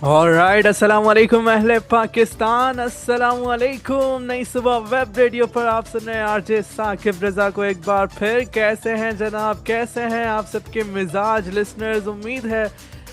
Alright, अस्सलाम वालेकुम अहले पाकिस्तान, अस्सलाम वालेकुम। नई सुबह वेब रेडियो पर आप सुन रहे हैं आरजे साकिब रजा को एक बार फिर। कैसे हैं जनाब, कैसे हैं आप सबके मिजाज लिसनर्स? उम्मीद है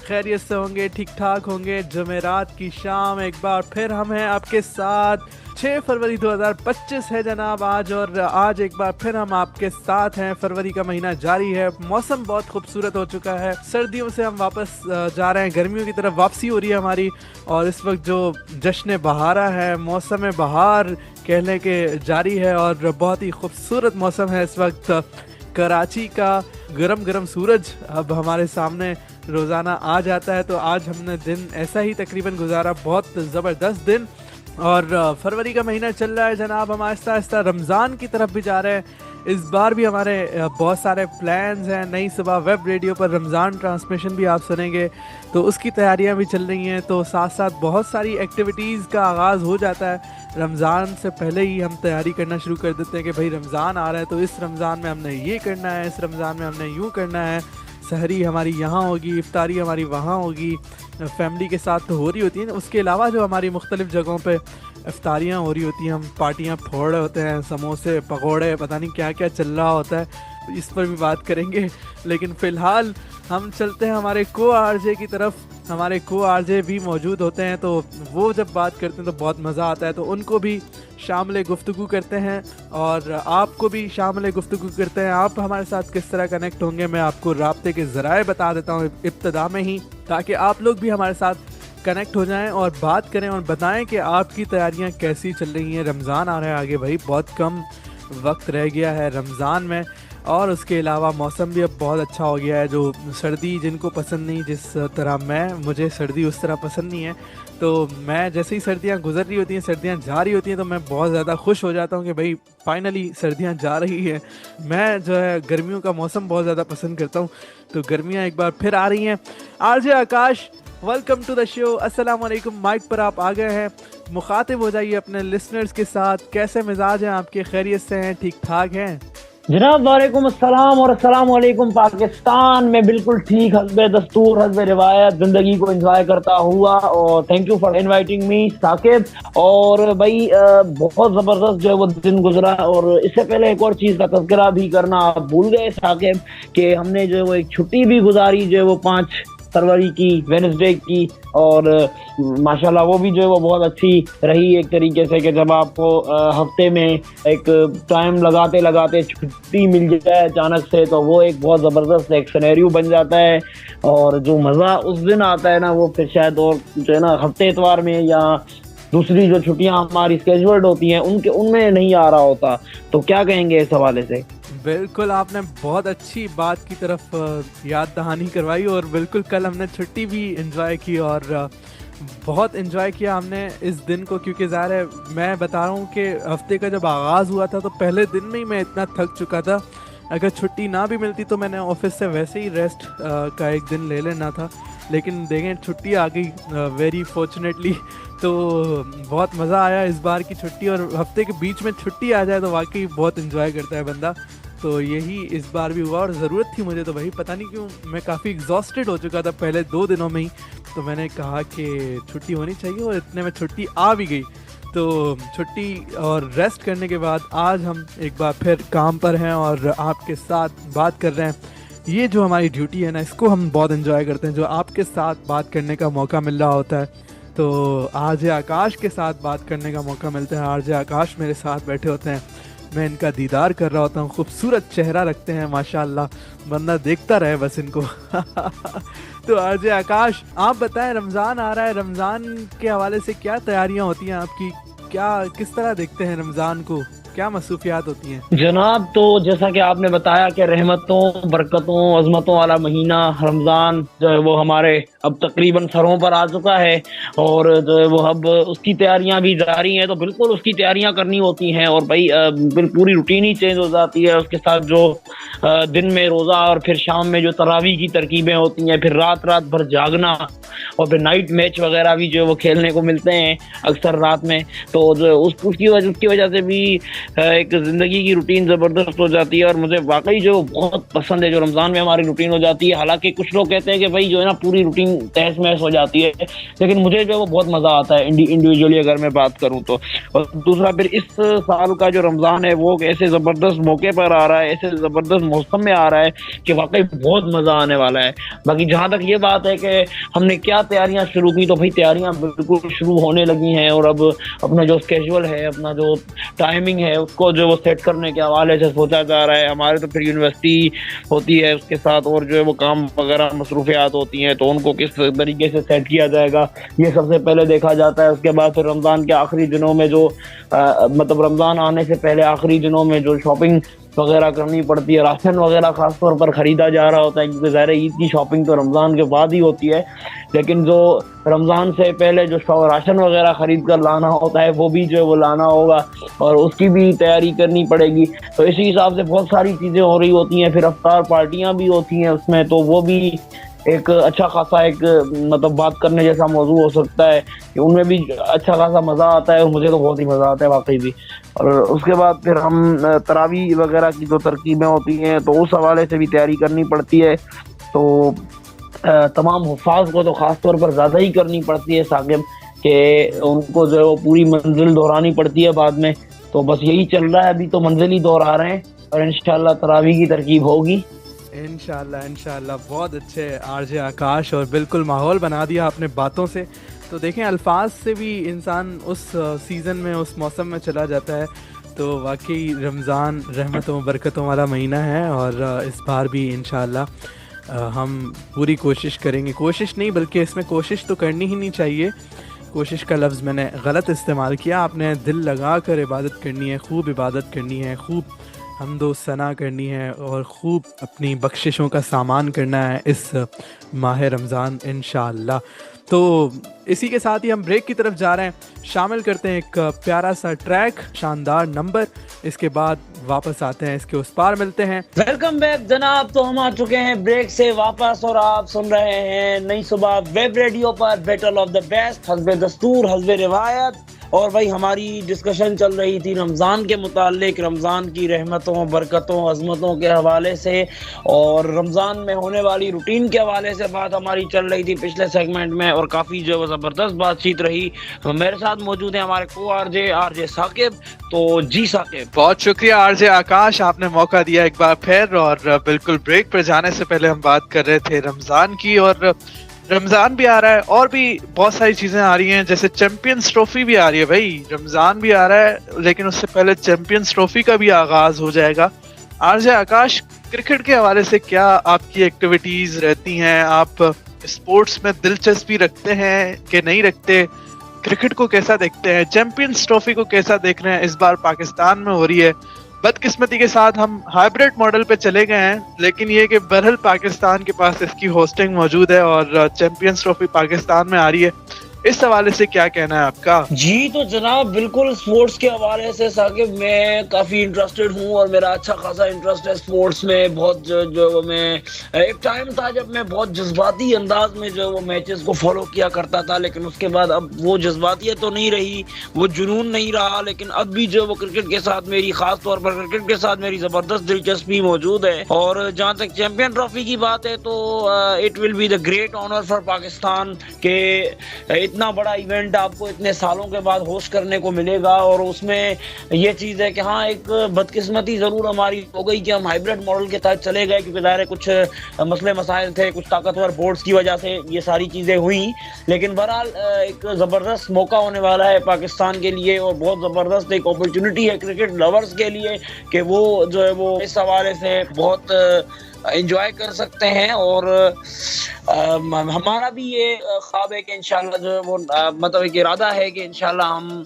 खैरियत से होंगे, ठीक ठाक होंगे। जमेरात की शाम एक बार फिर हम हैं आपके साथ। 6 फरवरी 2025 है जनाब आज, और आज एक बार फिर हम आपके साथ हैं। फरवरी का महीना जारी है, मौसम बहुत खूबसूरत हो चुका है। सर्दियों से हम वापस जा रहे हैं, गर्मियों की तरफ वापसी हो रही है हमारी। और इस वक्त जो जश्न बहारा है, मौसम बहार कहने के जारी है, और बहुत ही खूबसूरत मौसम है इस वक्त। कराची का गरम गरम सूरज अब हमारे सामने रोज़ाना आ जाता है। तो आज हमने दिन ऐसा ही तकरीबन गुजारा, बहुत ज़बरदस्त दिन। और फरवरी का महीना चल रहा है जनाब, हम आहिस्ता आहिस्ता रमज़ान की तरफ भी जा रहे हैं। इस बार भी हमारे बहुत सारे प्लान्स हैं। नई सुबह वेब रेडियो पर रमज़ान ट्रांसमिशन भी आप सुनेंगे, तो उसकी तैयारियां भी चल रही हैं। तो साथ साथ बहुत सारी एक्टिविटीज़ का आगाज़ हो जाता है। रमज़ान से पहले ही हम तैयारी करना शुरू कर देते हैं कि भाई रमज़ान आ रहा है, तो इस रमज़ान में हमने ये करना है, इस रमज़ान में हमने यूँ करना है। सहरी हमारी यहाँ होगी, इफ्तारी हमारी वहाँ होगी, फैमिली के साथ तो हो रही होती है। उसके अलावा जो हमारी मुख्तलिफ़ जगहों पे इफ्तारियाँ हो रही होती हैं, हम पार्टियाँ फोड़ रहे होते हैं, समोसे पकौड़े पता नहीं क्या क्या चल रहा होता है। इस पर भी बात करेंगे, लेकिन फ़िलहाल हम चलते हैं हमारे को आरजे की तरफ। हमारे को आरजे भी मौजूद होते हैं, तो वो जब बात करते हैं तो बहुत मज़ा आता है। तो उनको भी शामिल गुफ्तगू करते हैं, और आपको भी शामिल गुफ्तगू करते हैं। आप हमारे साथ किस तरह कनेक्ट होंगे, मैं आपको राब्ते के ज़राए बता देता हूँ इब्तिदा में ही, ताकि आप लोग भी हमारे साथ कनेक्ट हो जाएं और बात करें और बताएं कि आपकी तैयारियां कैसी चल रही हैं। रमज़ान आ रहा है आगे भाई, बहुत कम वक्त रह गया है रमज़ान में। और उसके अलावा मौसम भी अब बहुत अच्छा हो गया है। जो सर्दी जिनको पसंद नहीं, जिस तरह मुझे सर्दी उस तरह पसंद नहीं है, तो मैं जैसे ही सर्दियाँ गुजर रही होती हैं, सर्दियाँ जा रही होती हैं, तो मैं बहुत ज़्यादा खुश हो जाता हूँ कि भाई फाइनली सर्दियाँ जा रही हैं। मैं जो है गर्मियों का मौसम बहुत ज़्यादा पसंद करता हूँ, तो गर्मियाँ एक बार फिर आ रही हैं। RJ Akash, welcome to the show. अस्सलाम वालेकुम, माइक पर आप आ गए हैं, मुखातिब हो जाइए अपने लिसनर्स के साथ। कैसे मिजाज हैं आपके, खैरियत से हैं, ठीक ठाक हैं जनाब? वालेकुम अस्सलाम और अस्सलाम वालेकुम पाकिस्तान। मैं बिल्कुल ठीक, हस्बे दस्तूर हस्बे रिवायत जिंदगी को एंजॉय करता हुआ। और thank you for inviting me Saqib. और भाई बहुत ज़बरदस्त जो है वो दिन गुजरा। और इससे पहले एक और चीज़ का तज़किरा भी करना आप भूल गए साकिब, कि हमने जो है वो एक छुट्टी भी गुजारी जो है वो 5 फरवरी की, वेडनेसडे की। और माशाल्लाह वो भी जो है वो बहुत अच्छी रही एक तरीके से, कि जब आपको हफ्ते में एक टाइम लगाते लगाते छुट्टी मिल जाए अचानक से, तो वो एक बहुत ज़बरदस्त एक सिनेरियो बन जाता है। और जो मज़ा उस दिन आता है ना, वो फिर शायद और जो है ना हफ्ते इतवार में या दूसरी जो छुट्टियां हमारी स्केड्यूल्ड होती हैं उनमें नहीं आ रहा होता। तो क्या कहेंगे इस हवाले से? बिल्कुल, आपने बहुत अच्छी बात की तरफ याद दहानी करवाई। और बिल्कुल कल हमने छुट्टी भी एंजॉय की, और बहुत एंजॉय किया हमने इस दिन को, क्योंकि ज़ाहिर है मैं बता रहा हूँ कि हफ्ते का जब आगाज़ हुआ था, तो पहले दिन में ही मैं इतना थक चुका था। अगर छुट्टी ना भी मिलती तो मैंने ऑफिस से वैसे ही रेस्ट का एक दिन ले लेना था, लेकिन देखें छुट्टी आ गई वेरी फॉर्चुनेटली। तो बहुत मज़ा आया इस बार की छुट्टी, और हफ्ते के बीच में छुट्टी आ जाए तो वाकई बहुत एंजॉय करता है बंदा। तो यही इस बार भी हुआ, और ज़रूरत थी मुझे। तो भाई पता नहीं क्यों मैं काफ़ी एग्जॉस्टेड हो चुका था पहले 2 दिनों में ही, तो मैंने कहा कि छुट्टी होनी चाहिए, और इतने में छुट्टी आ भी गई। तो छुट्टी और रेस्ट करने के बाद आज हम एक बार फिर काम पर हैं और आपके साथ बात कर रहे हैं। ये जो हमारी ड्यूटी है ना, इसको हम बहुत एंजॉय करते हैं, जो आपके साथ बात करने का मौका मिल रहा होता है। तो आरजे आकाश के साथ बात करने का मौका मिलता है। आरजे आकाश मेरे साथ बैठे होते हैं, मैं इनका दीदार कर रहा होता हूँ। खूबसूरत चेहरा रखते हैं माशाल्लाह, बंदा देखता रहे बस इनको। तो आरजे आकाश, आप बताएं, रमज़ान आ रहा है, रमज़ान के हवाले से क्या तैयारियां होती हैं आपकी? क्या किस तरह देखते हैं रमज़ान को, क्या मसरूफियात होती हैं जनाब? तो जैसा कि आपने बताया कि रहमतों, बरकतों, अजमतों वाला महीना रमज़ान जो है वो हमारे अब तकरीबन सरों पर आ चुका है, और जो है वो अब उसकी तैयारियां भी जारी हैं। तो बिल्कुल उसकी तैयारियां करनी होती हैं, और भाई पूरी रूटीन ही चेंज हो जाती है। उसके साथ जो दिन में रोज़ा, और फिर शाम में जो तरावी की तरकीबें होती हैं, फिर रात रात भर जागना, और फिर नाइट मैच वगैरह भी जो है वो खेलने को मिलते हैं अक्सर रात में। तो जो उसकी वजह से भी एक ज़िंदगी की रूटीन ज़बरदस्त हो जाती है। और मुझे वाकई जो बहुत पसंद है जो रमज़ान में हमारी रूटीन हो जाती है। हालांकि कुछ लोग कहते हैं कि भाई जो है ना पूरी रूटीन तहस महस हो जाती है, लेकिन मुझे जो है वो बहुत मजा आता है इंडिविजुअली अगर मैं बात करूं तो। और दूसरा फिर इस साल का जो रमजान है वो ऐसे जबरदस्त मौके पर आ रहा है, ऐसे जबरदस्त मौसम में आ रहा है कि वाकई बहुत मजा आने वाला है। बाकी जहां तक ये बात है कि हमने क्या तैयारियां शुरू की, तो भाई तैयारियां बिल्कुल शुरू होने लगी हैं, और अब अपना जो स्केड्यूल है, अपना जो टाइमिंग है, उसको जो वो सेट करने के हवाले से सोचा जा रहा है। हमारे तो फिर यूनिवर्सिटी होती है, उसके साथ और जो है वो काम वगैरह मसरूफियात होती हैं, तो उनको किस तरीके से सेट किया जाएगा ये सबसे पहले देखा जाता है। उसके बाद फिर रमज़ान के आखिरी दिनों में जो मतलब रमज़ान आने से पहले आखिरी दिनों में जो शॉपिंग वगैरह करनी पड़ती है, राशन वगैरह खास तौर पर खरीदा जा रहा होता है, क्योंकि ज़ाहिर है ईद की शॉपिंग तो रमज़ान के बाद ही होती है, लेकिन जो रमज़ान से पहले जो राशन वगैरह खरीद कर लाना होता है वो भी जो है वो लाना होगा, और उसकी भी तैयारी करनी पड़ेगी। तो इसी हिसाब से बहुत सारी चीज़ें हो रही होती हैं। फिर अफ्तार पार्टियाँ भी होती हैं उसमें, तो वो भी एक अच्छा खासा एक मतलब बात करने जैसा मौजू हो सकता है कि उनमें भी अच्छा खासा मज़ा आता है, और मुझे तो बहुत ही मज़ा आता है वाकई भी। और उसके बाद फिर हम तरावी वगैरह की जो तरकीबें होती हैं तो उस हवाले से भी तैयारी करनी पड़ती है। तो तमाम हुफ़ाज़ को तो ख़ास तौर पर ज़्यादा ही करनी पड़ती है साकिब, कि उनको जो है वो पूरी मंजिल दोहरानी पड़ती है बाद में। तो बस यही चल रहा है, अभी तो मंजिल ही दोहरा रहे हैं, और इंशाल्लाह तरावी की तरकीब होगी इंशाल्लाह। बहुत अच्छे आरजे आकाश, और बिल्कुल माहौल बना दिया आपने बातों से। तो देखें, अल्फाज से भी इंसान उस सीज़न में, उस मौसम में चला जाता है। तो वाकई रमज़ान रहमतों बरकतों वाला महीना है, और इस बार भी इंशाल्लाह हम पूरी कोशिश करेंगे। कोशिश नहीं बल्कि इसमें कोशिश तो करनी ही नहीं चाहिए। कोशिश का लफ्ज़ मैंने गलत इस्तेमाल किया। आपने दिल लगा कर इबादत करनी है, खूब इबादत करनी है, खूब हम्दो सना करनी है, और ख़ूब अपनी बख्शिशों का सामान करना है इस माह रमज़ान इंशाअल्लाह। तो इसी के साथ ही हम ब्रेक की तरफ जा रहे हैं। शामिल करते हैं एक प्यारा सा ट्रैक, शानदार नंबर, इसके बाद वापस आते हैं, इसके उस पार मिलते हैं। वेलकम बैक जनाब। तो हम आ चुके हैं ब्रेक से वापस, और आप सुन रहे हैं नई सुबह वेब रेडियो पर बैटल ऑफ द बेस्ट, हस्बे दस्तूर हस्बे रिवायत। और भाई हमारी डिस्कशन चल रही थी रमज़ान के मुतालिक, रमज़ान की रहमतों बरकतों अज़मतों के हवाले से, और रमज़ान में होने वाली रूटीन के हवाले से बात हमारी चल रही थी पिछले सेगमेंट में, और काफ़ी जो ज़बरदस्त बातचीत रही। मेरे साथ मौजूद है हमारे को आरजे साकिब। तो जी साकिब। बहुत शुक्रिया आरजे आकाश, आपने मौका दिया एक बार फिर। और बिल्कुल ब्रेक पर जाने से पहले हम बात कर रहे थे रमज़ान की, और रमज़ान भी आ रहा है और भी बहुत सारी चीज़ें आ रही हैं, जैसे चैंपियंस ट्रॉफी भी आ रही है। भाई रमज़ान भी आ रहा है, लेकिन उससे पहले चैंपियंस ट्रॉफी का भी आगाज़ हो जाएगा। आरजे आकाश, क्रिकेट के हवाले से क्या आपकी एक्टिविटीज़ रहती हैं? आप स्पोर्ट्स में दिलचस्पी रखते हैं कि नहीं रखते? क्रिकेट को कैसा देखते हैं? चैंपियंस ट्रॉफी को कैसा देख रहे हैं? इस बार पाकिस्तान में हो रही है। बदकिस्मती के साथ हम हाइब्रिड मॉडल पे चले गए हैं, लेकिन ये कि बहरहाल पाकिस्तान के पास इसकी होस्टिंग मौजूद है, और चैंपियंस ट्रॉफी पाकिस्तान में आ रही है। इस हवाले से क्या कहना है आपका? जी तो जनाब, बिल्कुल स्पोर्ट्स के हवाले से साकिब मैं काफ़ी इंटरेस्टेड हूँ, और मेरा अच्छा खासा इंटरेस्ट है स्पोर्ट्स में। बहुत जो मैं एक टाइम था जब मैं बहुत जज्बाती अंदाज में जो वो मैचेस को फॉलो किया करता था, लेकिन उसके बाद अब वो जज्बातियत तो नहीं रही, वो जुनून नहीं रहा। लेकिन अब भी जो वो क्रिकेट के साथ मेरी, खास तौर पर क्रिकेट के साथ मेरी ज़बरदस्त दिलचस्पी मौजूद है। और जहाँ तक चैंपियन ट्रॉफी की बात है तो it will be the great honour for Pakistan के इतना बड़ा इवेंट आपको इतने सालों के बाद होस्ट करने को मिलेगा। और उसमें ये चीज़ है कि हाँ, एक बदकिस्मती ज़रूर हमारी हो गई कि हम हाइब्रिड मॉडल के तहत चले गए, क्योंकि ज़ाहिर है कुछ मसले मसाइल थे, कुछ ताकतवर बोर्ड्स की वजह से ये सारी चीज़ें हुई। लेकिन बहरहाल एक ज़बरदस्त मौका होने वाला है पाकिस्तान के लिए, और बहुत ज़बरदस्त एक अपॉर्चुनिटी है क्रिकेट लवर्स के लिए कि वो जो है वो इस हवाले से बहुत एंजॉय कर सकते हैं। और हमारा भी ये ख्वाब है कि इंशाल्लाह जो वो मतलब एक इरादा है कि इंशाल्लाह हम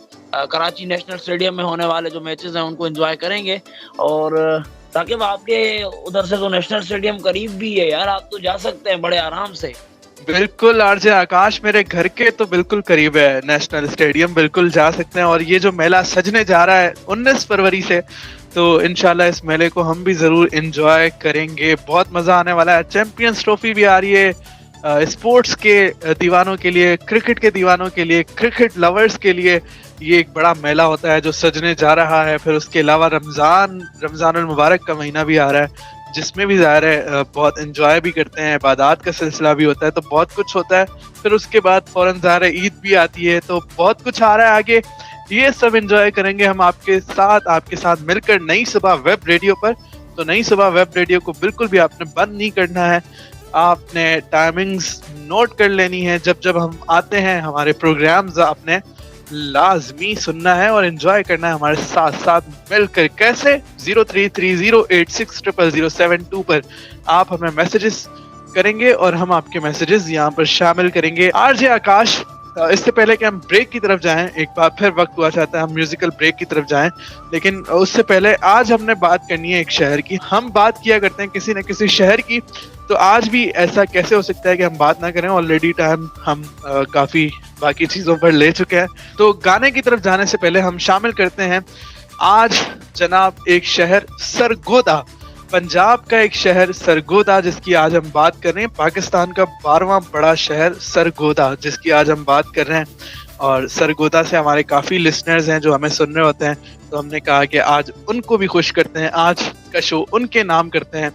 कराची नेशनल स्टेडियम में होने वाले जो मैचेस हैं उनको एंजॉय करेंगे। और ताकि आपके उधर से तो नेशनल स्टेडियम करीब भी है यार, आप तो जा सकते हैं बड़े आराम से। बिल्कुल आरजे आकाश, मेरे घर के तो बिल्कुल करीब है नेशनल स्टेडियम, बिल्कुल जा सकते हैं। और ये जो मेला सजने जा रहा है 19 फरवरी से, तो इंशाल्लाह इस मेले को हम भी ज़रूर एंजॉय करेंगे। बहुत मज़ा आने वाला है। चैंपियंस ट्रॉफी भी आ रही है, स्पोर्ट्स के दीवानों के लिए, क्रिकेट के दीवानों के लिए, क्रिकेट लवर्स के लिए ये एक बड़ा मेला होता है जो सजने जा रहा है। फिर उसके अलावा रमज़ानुल मुबारक का महीना भी आ रहा है, جس میں بھی ظاہر ہے بہت انجوائے بھی کرتے ہیں, عبادات کا سلسلہ بھی ہوتا ہے, تو بہت کچھ ہوتا ہے. پھر اس کے بعد فوراً ظاہر ہے عید بھی آتی ہے, تو بہت کچھ آ رہا ہے آگے. یہ سب انجوائے کریں گے ہم آپ کے ساتھ مل کر نئی صبح ویب ریڈیو پر. تو نئی صبح ویب ریڈیو کو بالکل بھی آپ نے بند نہیں کرنا ہے, آپ نے ٹائمنگز نوٹ کر لینی ہے. جب ہم آتے ہیں ہمارے پروگرامز آپ نے لازمی سننا ہے اور انجوائے کرنا ہے ہمارے ساتھ مل کر. کیسے؟ 0330860072 پر آپ ہمیں میسیجز کریں گے اور ہم آپ کے میسیجز یہاں پر شامل کریں گے. آر جے آکاش, اس سے پہلے کہ ہم بریک کی طرف جائیں, ایک بار پھر وقت ہوا چاہتا ہے ہم میوزیکل بریک کی طرف جائیں, لیکن اس سے پہلے آج ہم نے بات کرنی ہے ایک شہر کی. ہم بات کیا کرتے ہیں کسی نہ کسی شہر کی, تو آج بھی ایسا کیسے ہو سکتا ہے کہ ہم بات نہ کریں؟ آلریڈی ٹائم ہم کافی باقی چیزوں پر لے چکے ہیں. تو گانے کی طرف جانے سے پہلے ہم شامل کرتے ہیں آج جناب ایک شہر سرگودا, پنجاب کا ایک شہر سرگودا جس کی آج ہم بات کر رہے ہیں. پاکستان کا 12واں بڑا شہر سرگودا جس کی آج ہم بات کر رہے ہیں. اور سرگودا سے ہمارے کافی لسنرز ہیں جو ہمیں سن رہے ہوتے ہیں, تو ہم نے کہا کہ آج ان کو بھی خوش کرتے ہیں, آج کا شو ان کے نام کرتے ہیں,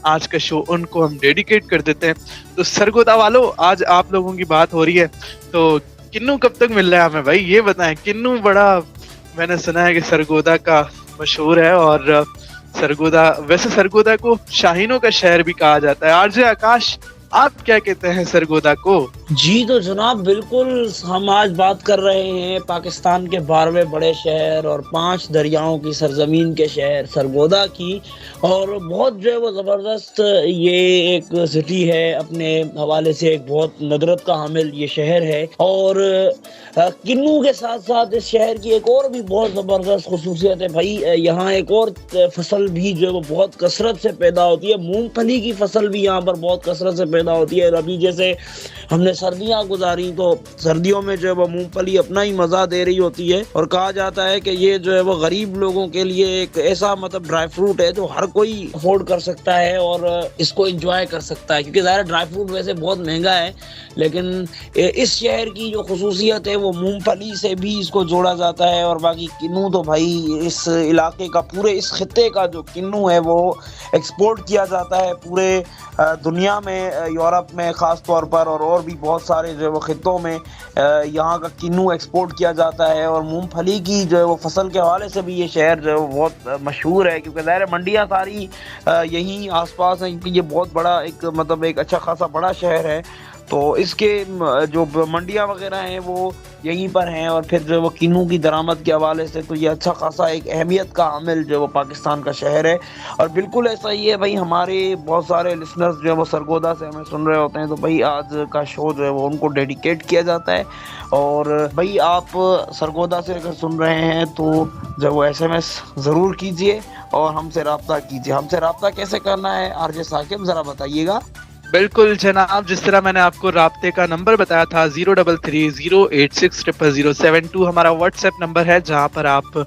آج کا شو ان کو ہم ڈیڈیکیٹ کر دیتے ہیں. تو سرگودا والو, آج آپ لوگوں کی بات ہو رہی ہے, تو کنو کب تک مل رہا ہے ہمیں بھائی یہ بتائیں. کنو بڑا میں نے سنا ہے کہ سرگودا کا مشہور ہے, اور سرگودا کو شاہینوں کا شہر بھی کہا جاتا ہے. آر جے آکاش, آپ کیا کہتے ہیں سرگودا کو؟ جی تو جناب بالکل, ہم آج بات کر رہے ہیں پاکستان کے 12ویں بڑے شہر اور 5 دریاؤں کی سرزمین کے شہر سرگودا کی. اور بہت جو ہے وہ زبردست یہ ایک سٹی ہے, اپنے حوالے سے ایک بہت ندرت کا حامل یہ شہر ہے. اور کنو کے ساتھ ساتھ اس شہر کی ایک اور بھی بہت زبردست خصوصیت ہے بھائی, یہاں ایک اور فصل بھی جو ہے وہ بہت کثرت سے پیدا ہوتی ہے. مونگ پھلی کی فصل بھی یہاں پر بہت کثرت سے پیدا ہوتی ہے. ابھی جیسے ہم نے سردیاں گزاری, تو سردیوں میں جو ہے وہ مونگ پھلی اپنا ہی مزہ دے رہی ہوتی ہے, اور کہا جاتا ہے کہ یہ جو ہے وہ غریب لوگوں کے لیے ایک ایسا مطلب ڈرائی فروٹ ہے جو ہر کوئی افورڈ کر سکتا ہے اور اس کو انجوائے کر سکتا ہے, کیونکہ ظاہر ڈرائی فروٹ ویسے بہت مہنگا ہے, لیکن اس شہر کی جو خصوصیت ہے وہ مونگ پھلی سے بھی اس کو جوڑا جاتا ہے. اور باقی کنو تو بھائی اس علاقے کا, پورے اس خطے کا جو کنو ہے وہ ایکسپورٹ کیا جاتا ہے پورے دنیا میں, یورپ میں خاص طور پر, اور بھی بہت سارے جو ہے وہ خطوں میں یہاں کا کنو ایکسپورٹ کیا جاتا ہے. اور مونگ پھلی کی جو ہے وہ فصل کے حوالے سے بھی یہ شہر جو ہے وہ بہت مشہور ہے, کیونکہ ظاہر منڈیاں ساری یہیں آس پاس ہیں, کیونکہ یہ بہت بڑا ایک مطلب ایک اچھا خاصا بڑا شہر ہے. تو اس کے جو منڈیاں وغیرہ ہیں وہ یہیں پر ہیں. اور پھر جو وہ کنو کی درآمد کے حوالے سے تو یہ اچھا خاصا ایک اہمیت کا عامل جو وہ پاکستان کا شہر ہے. اور بالکل ایسا ہی ہے بھائی, ہمارے بہت سارے لسنرز جو ہے وہ سرگودا سے ہمیں سن رہے ہوتے ہیں, تو بھائی آج کا شو جو ہے وہ ان کو ڈیڈیکیٹ کیا جاتا ہے. اور بھائی آپ سرگودا سے اگر سن رہے ہیں تو جو وہ SMS ضرور کیجئے اور ہم سے رابطہ کیجئے. ہم سے رابطہ کیسے کرنا ہے آر جے ثاقب ذرا بتائیے گا. بالکل جناب, جس طرح میں نے آپ کو رابطے کا نمبر بتایا تھا 0330860072 ہمارا واٹس ایپ نمبر ہے, جہاں پر آپ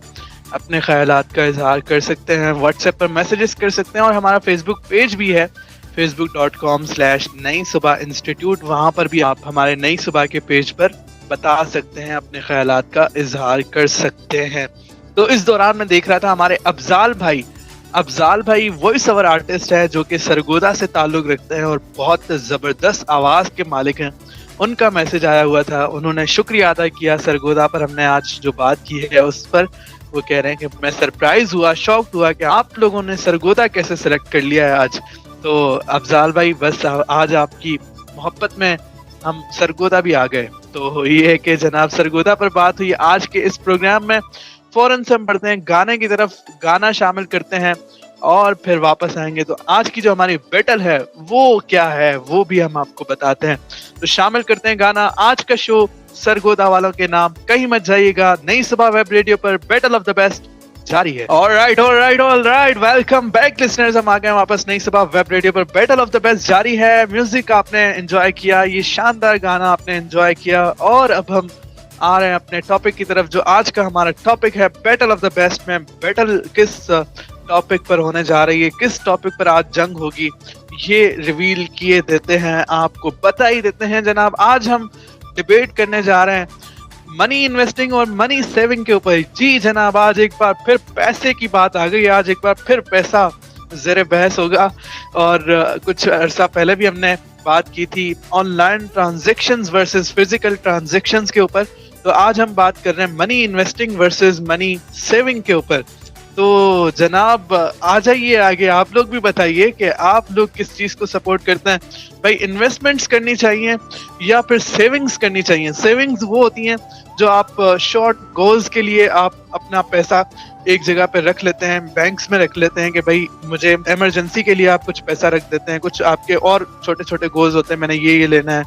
اپنے خیالات کا اظہار کر سکتے ہیں, واٹس ایپ پر میسیجز کر سکتے ہیں. اور ہمارا فیس بک پیج بھی ہے facebook.com/نئی صبح انسٹیٹیوٹ, وہاں پر بھی آپ ہمارے نئی صبح کے پیج پر بتا سکتے ہیں, اپنے خیالات کا اظہار کر سکتے ہیں. تو اس دوران میں دیکھ رہا تھا ہمارے افضال بھائی وائس اوور آرٹسٹ ہے جو کہ سرگودا سے تعلق رکھتے ہیں اور بہت زبردست آواز کے مالک ہیں. ان کا میسج آیا ہوا تھا, انہوں نے شکریہ ادا کیا سرگودا پر ہم نے آج جو بات کی ہے اس پر. وہ کہہ رہے ہیں کہ میں سرپرائز ہوا, شاکڈ ہوا کہ آپ لوگوں نے سرگودا کیسے سلیکٹ کر لیا ہے آج. تو افضال بھائی بس آج آپ کی محبت میں ہم سرگودا بھی آ گئے. تو یہ ہے کہ جناب سرگودا پر بات ہوئی آج کے اس پروگرام میں. فوراً سے ہم بڑھتے ہیں گانے کی طرف, گانا شامل کرتے ہیں اور پھر واپس آئیں گے. تو آج کی جو ہماری بیٹل ہے وہ کیا ہے وہ بھی ہم آپ کو بتاتے ہیں. تو شامل کرتے ہیں گانا. آج کا شو سرگودا والوں کے نام, کہیں مت جائیے گا. نئی صبح web radio per battle of the best جاری ہے. alright ویلکم بیک لسنرز, ہم آ گئے واپس. نئی صبح web radio per battle of the best جاری ہے. میوزک آپ نے انجوائے کیا, یہ شاندار گانا آپ نے انجوائے کیا. اور اب ہم آ رہے ہیں اپنے ٹاپک کی طرف, جو آج کا ہمارا ٹاپک ہے بیٹل آف دا بیسٹ. میں بیٹل کس ٹاپک پر ہونے جا رہی ہے, کس ٹاپک پر آج جنگ ہوگی, یہ ریویل کیے دیتے ہیں, آپ کو بتا ہی دیتے ہیں جناب. آج ہم ڈیبیٹ کرنے جا رہے ہیں منی انویسٹنگ اور منی سیونگ کے اوپر. جی جناب, آج ایک بار پھر پیسے کی بات آ گئی, آج ایک بار پھر پیسہ ज़ेर बहस होगा। और कुछ अरसा पहले भी हमने बात की थी online transactions versus physical transactions के ऊपर। तो आज हम बात कर रहे हैं money investing versus money saving के ऊपर। तो जनाब आ जाइए आगे, आप लोग भी बताइए कि आप लोग किस चीज़ को सपोर्ट करते हैं। भाई इन्वेस्टमेंट्स करनी चाहिए या फिर सेविंग्स करनी चाहिए। सेविंग्स वो होती हैं जो आप शॉर्ट गोल्स के लिए आप अपना पैसा एक जगह पे रख लेते हैं, बैंक्स में रख लेते हैं कि भाई मुझे इमरजेंसी के लिए आप कुछ पैसा रख देते हैं। कुछ आपके और छोटे छोटे गोल्स होते हैं, मैंने ये लेना है,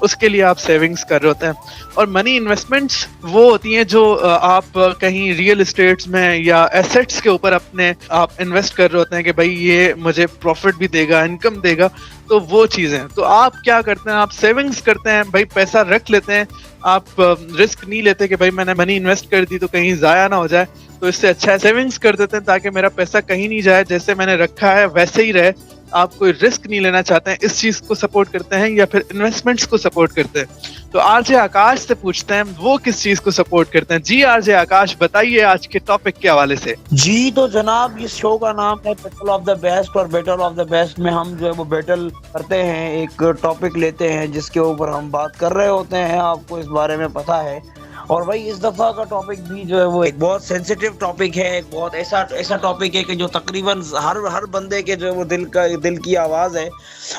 उसके लिए आप सेविंग्स कर रहे होते हैं। और मनी इन्वेस्टमेंट्स वो होती हैं जो आप कहीं रियल एस्टेट्स में या एसेट्स के ऊपर अपने आप इन्वेस्ट कर रहे होते हैं कि भाई ये मुझे प्रॉफिट भी देगा, इनकम देगा। तो वो चीज़ें, तो आप क्या करते हैं, आप सेविंग्स करते हैं, भाई पैसा रख लेते हैं, आप रिस्क नहीं लेते कि भाई मैंने मनी इन्वेस्ट कर दी तो कहीं ज़ाया ना हो जाए। तो इससे अच्छा है सेविंग्स कर देते हैं ताकि मेरा पैसा कहीं नहीं जाए, जैसे मैंने रखा है वैसे ही रहे। आप कोई रिस्क नहीं लेना चाहते हैं, इस चीज़ को सपोर्ट करते हैं या फिर इन्वेस्टमेंट्स को सपोर्ट करते हैं। तो आरजे आकाश से पूछते हैं वो किस चीज़ को सपोर्ट करते हैं। जी आरजे आकाश बताइए आज के टॉपिक के हवाले से। जी तो जनाब, इस शो का नाम है बैटल ऑफ द बेस्ट, और बैटल ऑफ द बेस्ट में हम जो है वो बैटल करते हैं, एक टॉपिक लेते हैं जिसके ऊपर हम बात कर रहे होते हैं। आपको इस बारे में पता है। और भाई इस दफा का टॉपिक भी जो है वो एक बहुत सेंसिटिव टॉपिक है, एक बहुत ऐसा टॉपिक है कि जो तकरीबन हर बंदे के जो है वो दिल की आवाज़ है।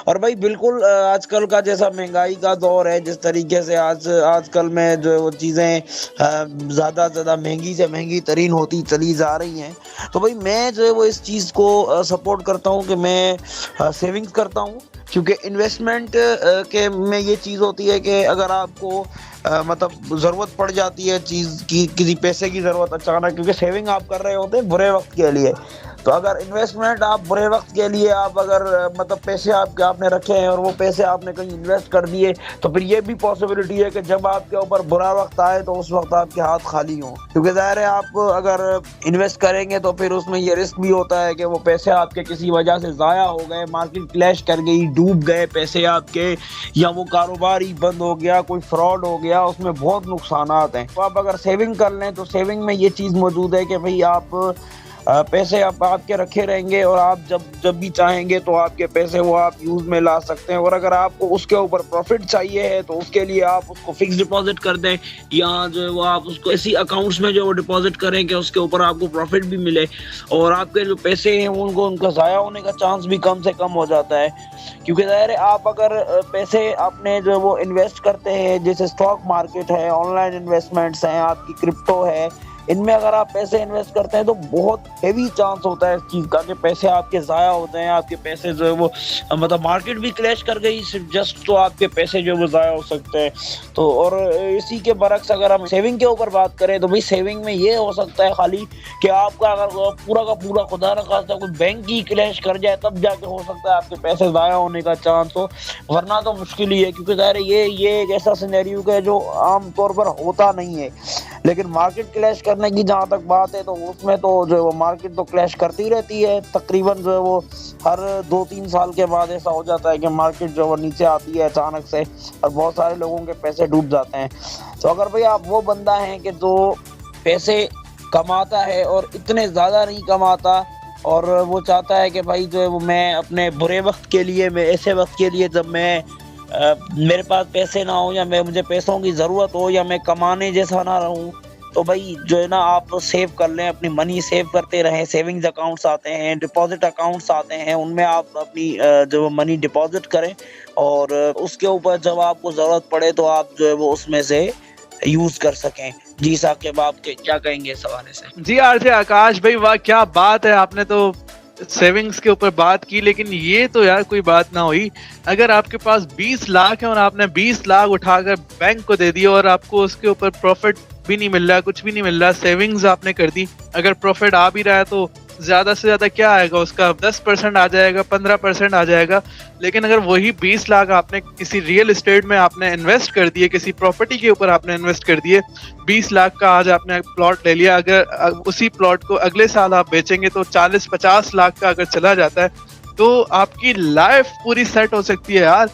और भाई बिल्कुल आजकल का जैसा महंगाई का दौर है, जिस तरीके से आजकल में जो है वो चीज़ें ज़्यादा महंगी से महंगी तरीन होती चली जा रही हैं। तो भाई मैं जो है वो इस चीज़ को सपोर्ट करता हूँ कि मैं सेविंग्स करता हूँ, क्योंकि इन्वेस्टमेंट के में ये चीज़ होती है कि अगर आपको मतलब ज़रूरत पड़ जाती है चीज़ की, किसी पैसे की ज़रूरत अचानक, क्योंकि सेविंग आप कर रहे होते हैं बुरे वक्त के लिए। तो अगर इन्वेस्टमेंट आप बुरे वक्त के लिए आप अगर मतलब पैसे आपने रखे हैं और वो पैसे आपने कहीं इन्वेस्ट कर दिए, तो फिर ये भी पॉसिबिलिटी है कि जब आपके ऊपर बुरा वक्त आए तो उस वक्त आपके हाथ खाली हों। क्योंकि ज़ाहिर है आप अगर इन्वेस्ट करेंगे तो फिर उसमें ये रिस्क भी होता है कि वो पैसे आपके किसी वजह से ज़ाया हो गए, मार्केट क्लैश कर गई, डूब गए पैसे आपके, या वो कारोबार ही बंद हो गया, कोई फ्रॉड हो गया, उसमें बहुत नुकसानात हैं। तो आप अगर सेविंग कर लें तो सेविंग में ये चीज़ मौजूद है कि भाई आप पैसे आपके रखे रहेंगे और आप जब भी चाहेंगे तो आपके पैसे वो आप यूज़ में ला सकते हैं। और अगर आपको उसके ऊपर प्रॉफिट चाहिए है तो उसके लिए आप उसको फिक्स डिपॉजिट कर दें, या जो है वो आप उसको ऐसी अकाउंट्स में जो वो डिपॉजिट करें कि उसके ऊपर आपको प्रॉफिट भी मिले और आपके जो पैसे हैं उनका ज़ाया होने का चांस भी कम से कम हो जाता है। क्योंकि ज़ाहिर है आप अगर पैसे अपने जो वो इन्वेस्ट करते हैं, जैसे स्टॉक मार्केट है, ऑनलाइन इन्वेस्टमेंट्स हैं, आपकी क्रिप्टो है, इनमें अगर आप पैसे इन्वेस्ट करते हैं तो बहुत हेवी चांस होता है इस चीज़ का कि पैसे आपके ज़ाया होते हैं। आपके पैसे जो है वो मतलब मार्केट भी क्रैश कर गई सिर्फ जस्ट, तो आपके पैसे जो है वो ज़ाया हो सकते हैं। तो और इसी के बरक्स अगर हम सेविंग के ऊपर बात करें तो भाई सेविंग में ये हो सकता है खाली कि आपका अगर पूरा का पूरा खुदा न खास्ता कोई बैंक ही क्रैश कर जाए तब जाके हो सकता है आपके पैसे ज़ाया होने का चांस हो, वरना तो मुश्किल ही है। क्योंकि ज़ाहिर ये एक ऐसा सिनेरियो है जो आम तौर पर होता नहीं है। लेकिन मार्केट क्लैश करने की जहाँ तक बात है तो उसमें तो जो है वो मार्केट तो क्लैश करती रहती है, तकरीबन जो है वो हर 2-3 साल के बाद ऐसा हो जाता है कि मार्केट जो है वो नीचे आती है अचानक से और बहुत सारे लोगों के पैसे डूब जाते हैं। तो अगर भाई आप वो बंदा हैं कि जो पैसे कमाता है और इतने ज़्यादा नहीं कमाता और वो चाहता है कि भाई जो है वो मैं अपने बुरे वक्त के लिए, मैं ऐसे वक्त के लिए जब मैं मेरे पास पैसे ना हो या मुझे पैसों की ज़रूरत हो या मैं कमाने जैसा ना रहूं, तो भाई जो है ना आप सेव कर लें, अपनी मनी सेव करते रहें। सेविंग्स अकाउंट्स आते हैं, डिपॉजिट अकाउंट्स आते हैं, उनमें आप अपनी जो मनी डिपॉजिट करें और उसके ऊपर जब आपको ज़रूरत पड़े तो आप जो है वो उसमें से यूज़ कर सकें। जी साकिब, आप क्या कहेंगे इस हवाले से? जी आरजे आकाश भाई, वाह क्या बात है, आपने तो सेविंग्स के ऊपर बात की, लेकिन ये तो यार कोई बात ना हुई। अगर आपके पास 20 लाख है और आपने 20 लाख उठाकर बैंक को दे दिया और आपको उसके ऊपर प्रॉफिट भी नहीं मिल रहा, कुछ भी नहीं मिल रहा, सेविंग्स आपने कर दी, अगर प्रॉफिट आ भी रहा है तो ज्यादा से ज्यादा क्या आएगा, उसका 10% आ जाएगा, 15% आ जाएगा। लेकिन अगर वही 20 लाख आपने किसी रियल एस्टेट में आपने इन्वेस्ट कर दिए, किसी प्रॉपर्टी के ऊपर आपने इन्वेस्ट कर दिए, 20 लाख का आज आपने प्लॉट ले लिया, अगर उसी प्लॉट को अगले साल आप बेचेंगे तो 40-50 लाख का अगर चला जाता है तो आपकी लाइफ पूरी सेट हो सकती है यार।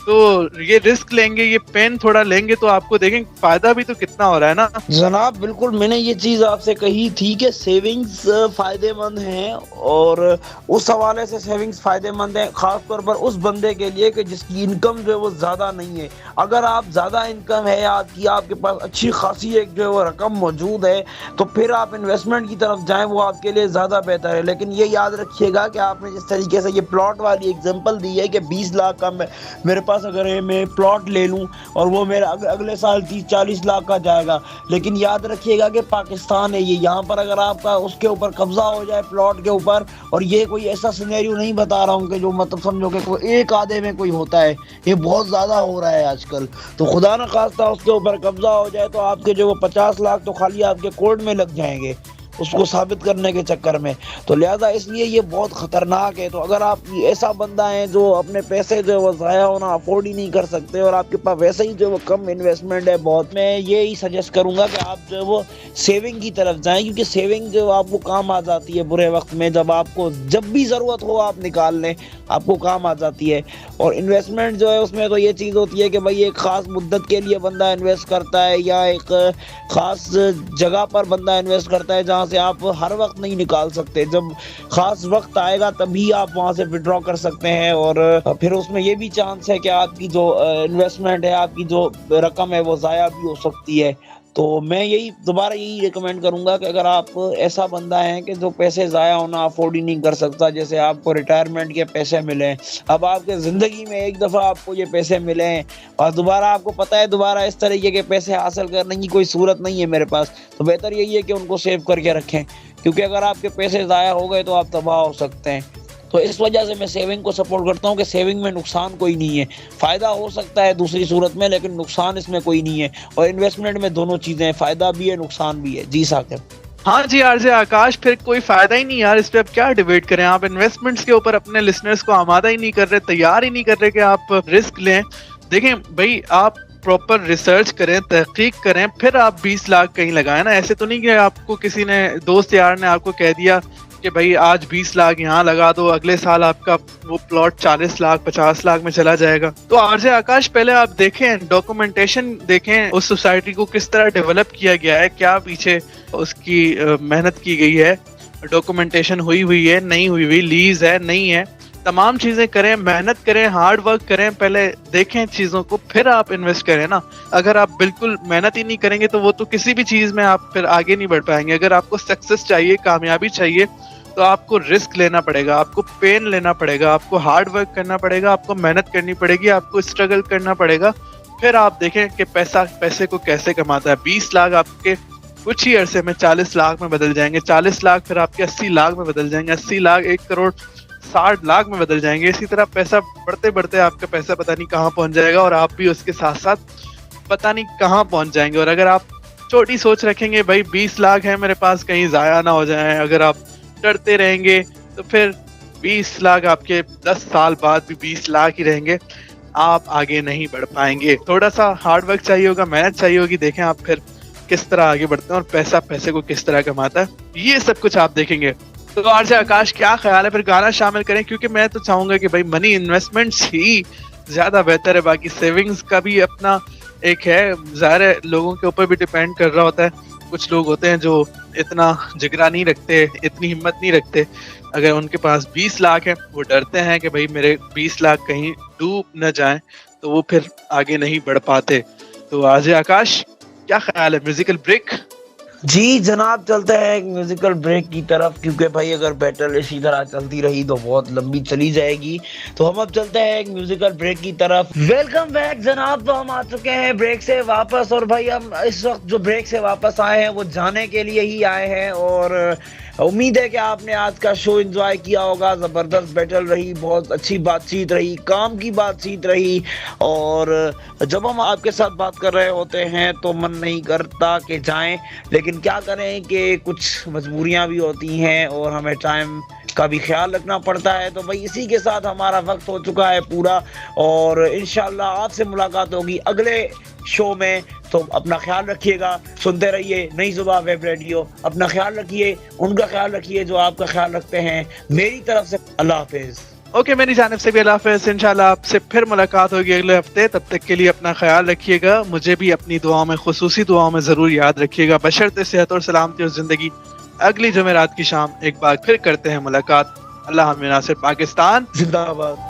تو یہ رسک لیں گے, یہ پین تھوڑا لیں گے تو آپ کو دیکھیں فائدہ بھی تو کتنا ہو رہا ہے نا جناب. بالکل میں نے یہ چیز آپ سے کہی تھی کہ سیونگز فائدے مند ہیں, اور اس حوالے سے سیونگز فائدے مند ہیں خاص طور پر اس بندے کے لیے کہ جس کی انکم جو ہے وہ زیادہ نہیں ہے. اگر آپ زیادہ انکم ہے آپ کے پاس اچھی خاصی ایک جو ہے وہ رقم موجود ہے, تو پھر آپ انویسٹمنٹ کی طرف جائیں, وہ آپ کے لیے زیادہ بہتر ہے. لیکن یہ یاد رکھیے گا کہ آپ نے جس طریقے سے یہ پلاٹ والی ایگزامپل دی ہے کہ 20 لاکھ کا میرے پاس اگر میں پلاٹ لے لوں اور وہ میرا اگلے سال 30-40 لاکھ کا جائے گا, لیکن یاد رکھیے گا کہ پاکستان ہے یہ, یہاں پر اگر آپ کا اس کے اوپر قبضہ ہو جائے پلاٹ کے اوپر, اور یہ کوئی ایسا سینیریو نہیں بتا رہا ہوں کہ جو مطلب سمجھو کہ کوئی ایک آدھے میں کوئی ہوتا ہے, یہ بہت زیادہ ہو رہا ہے آج کل, تو خدا نہ خواستہ اس کے اوپر قبضہ ہو جائے تو آپ کے جو وہ 50 لاکھ تو خالی آپ کے کورٹ میں لگ جائیں گے اس کو ثابت کرنے کے چکر میں. تو لہذا اس لیے یہ بہت خطرناک ہے. تو اگر آپ ایسا بندہ ہیں جو اپنے پیسے جو وہ ضائع ہونا افورڈ ہی نہیں کر سکتے, اور آپ کے پاس ویسے ہی جو وہ کم انویسٹمنٹ ہے بہت, میں یہی سجیسٹ کروں گا کہ آپ جو وہ سیونگ کی طرف جائیں, کیونکہ سیونگ جو آپ کو کام آ جاتی ہے برے وقت میں, جب بھی ضرورت ہو آپ نکال لیں, آپ کو کام آ جاتی ہے. اور انویسٹمنٹ جو ہے اس میں تو یہ چیز ہوتی ہے کہ بھائی ایک خاص مدت کے لیے بندہ انویسٹ کرتا ہے, یا ایک خاص جگہ پر بندہ انویسٹ کرتا ہے جہاں سے آپ ہر وقت نہیں نکال سکتے. جب خاص وقت آئے گا تبھی آپ وہاں سے وڈرا کر سکتے ہیں, اور پھر اس میں یہ بھی چانس ہے کہ آپ کی جو انویسٹمنٹ ہے, آپ کی جو رقم ہے وہ ضائع بھی ہو سکتی ہے. تو میں دوبارہ یہی ریکمینڈ کروں گا کہ اگر آپ ایسا بندہ ہیں کہ جو پیسے ضائع ہونا افورڈ ہی نہیں کر سکتا, جیسے آپ کو ریٹائرمنٹ کے پیسے ملیں, اب آپ کے زندگی میں ایک دفعہ آپ کو یہ پیسے ملیں اور دوبارہ آپ کو پتہ ہے دوبارہ اس طریقے کے پیسے حاصل کرنے کی کوئی صورت نہیں ہے میرے پاس, تو بہتر یہی ہے کہ ان کو سیو کر کے رکھیں, کیونکہ اگر آپ کے پیسے ضائع ہو گئے تو آپ تباہ ہو سکتے ہیں. تو اس وجہ سے میں سیونگ کو سپورٹ کرتا ہوں کہ سیونگ میں نقصان کوئی نہیں ہے, فائدہ ہو سکتا ہے دوسری صورت میں لیکن نقصان اس میں کوئی نہیں ہے, اور انویسٹمنٹ میں دونوں چیزیں ہیں, فائدہ بھی ہے نقصان بھی ہے. جی ثاقب. ہاں جی آرجے آکاش, پھر کوئی فائدہ ہی نہیں یار, اس پہ اب کیا ڈیبیٹ کریں. آپ انویسٹمنٹس کے اوپر اپنے لسنرز کو آمادہ ہی نہیں کر رہے, تیار ہی نہیں کر رہے کہ آپ رسک لیں. دیکھیں بھائی, آپ پراپر ریسرچ کریں, تحقیق کریں, پھر آپ 20 لاکھ کہیں لگائیں نا. ایسے تو نہیں کہ آپ کو کسی نے دوست یار نے آپ کو کہہ دیا کہ بھائی آج 20 لاکھ یہاں لگا دو, اگلے سال آپ کا وہ پلاٹ 40 لاکھ 50 لاکھ میں چلا جائے گا. تو آرجے آکاش, پہلے آپ دیکھیں, ڈاکومنٹیشن دیکھیں, اس سوسائٹی کو کس طرح ڈیولپ کیا گیا ہے, کیا پیچھے اس کی محنت کی گئی ہے, ڈاکومنٹیشن ہوئی ہے نہیں ہوئی, لیز ہے نہیں ہے, تمام چیزیں کریں, محنت کریں, ہارڈ ورک کریں, پہلے دیکھیں چیزوں کو, پھر آپ انویسٹ کریں نا. اگر آپ بالکل محنت ہی نہیں کریں گے تو وہ تو کسی بھی چیز میں آپ پھر آگے نہیں بڑھ پائیں گے. اگر آپ کو سکسیس چاہیے, کامیابی چاہیے, تو آپ کو رسک لینا پڑے گا, آپ کو پین لینا پڑے گا, آپ کو ہارڈ ورک کرنا پڑے گا, آپ کو محنت کرنی پڑے گی, آپ کو اسٹرگل کرنا پڑے گا. پھر آپ دیکھیں کہ پیسے کو کیسے کماتا ہے. 20 لاکھ آپ کے کچھ ہی عرصے میں 40 لاکھ میں بدل جائیں گے, 40 لاکھ پھر آپ کے 80 لاکھ میں بدل جائیں گے, 80 لاکھ 1 کروڑ 60 لاکھ میں بدل جائیں گے. اسی طرح پیسہ بڑھتے بڑھتے آپ کا پیسہ پتہ نہیں کہاں پہنچ جائے گا, اور آپ بھی اس کے ساتھ ساتھ پتہ نہیں کہاں پہنچ جائیں گے. اور اگر آپ چھوٹی سوچ رکھیں گے, بھائی 20 لاکھ ہے میرے پاس, کہیں ضائع نہ ہو جائیں, اگر آپ ڈرتے رہیں گے تو پھر 20 لاکھ آپ کے 10 سال بعد بھی 20 لاکھ ہی رہیں گے, آپ آگے نہیں بڑھ پائیں گے. تھوڑا سا ہارڈ ورک چاہیے ہوگا, محنت چاہیے ہوگی, دیکھیں آپ پھر کس طرح آگے بڑھتے ہیں اور پیسے کو کس طرح کماتا ہے, یہ سب کچھ آپ دیکھیں گے. تو آرجے آکاش کیا خیال ہے, پھر گانا شامل کریں, کیونکہ میں تو چاہوں گا کہ بھائی منی انویسٹمنٹس ہی زیادہ بہتر ہے, باقی سیونگز کا بھی اپنا ایک ہے, ظاہر ہے لوگوں کے اوپر بھی ڈیپینڈ کر رہا ہوتا ہے. کچھ لوگ ہوتے ہیں جو اتنا جگرا نہیں رکھتے, اتنی ہمت نہیں رکھتے, اگر ان کے پاس 20 لاکھ ہے وہ ڈرتے ہیں کہ بھائی میرے 20 لاکھ کہیں ڈوب نہ جائیں, تو وہ پھر آگے نہیں بڑھ پاتے. تو آرجے آکاش کیا خیال ہے, میوزیکل بریک؟ جی جناب, چلتے ہیں ایک میوزیکل بریک کی طرف, کیونکہ بھائی اگر بیٹل اسی طرح چلتی رہی تو بہت لمبی چلی جائے گی. تو ہم اب چلتے ہیں ایک میوزیکل بریک کی طرف. ویلکم بیک جناب, تو ہم آ چکے ہیں بریک سے واپس, اور بھائی ہم اس وقت جو بریک سے واپس آئے ہیں وہ جانے کے لیے ہی آئے ہیں, اور امید ہے کہ آپ نے آج کا شو انجوائے کیا ہوگا. زبردست بیٹل رہی, بہت اچھی بات چیت رہی, کام کی بات چیت رہی, اور جب ہم آپ کے ساتھ بات کر رہے ہوتے ہیں تو من نہیں کرتا کہ جائیں, لیکن کیا کریں کہ کچھ مجبوریاں بھی ہوتی ہیں اور ہمیں ٹائم کا بھی خیال رکھنا پڑتا ہے. تو بھائی اسی کے ساتھ ہمارا وقت ہو چکا ہے پورا, اور انشاءاللہ آپ سے ملاقات ہوگی اگلے شو میں. تو اپنا خیال رکھیے گا, سنتے رہیے نئی صبح ویب ریڈیو. اپنا خیال رکھیے, ان کا خیال رکھیے جو آپ کا خیال رکھتے ہیں. میری طرف سے اللہ حافظ. اوکے میری جانب سے بھی اللہ حافظ. انشاءاللہ آپ سے پھر ملاقات ہوگی اگلے ہفتے. تب تک کے لیے اپنا خیال رکھیے گا. مجھے بھی اپنی دعاؤں میں, خصوصی دعاؤں میں ضرور یاد رکھیے گا. بشرط صحت اور سلامتی اور زندگی. اگلی جمعرات کی شام ایک بار پھر کرتے ہیں ملاقات. اللہ حافظ. ناصر پاکستان زندہ باد.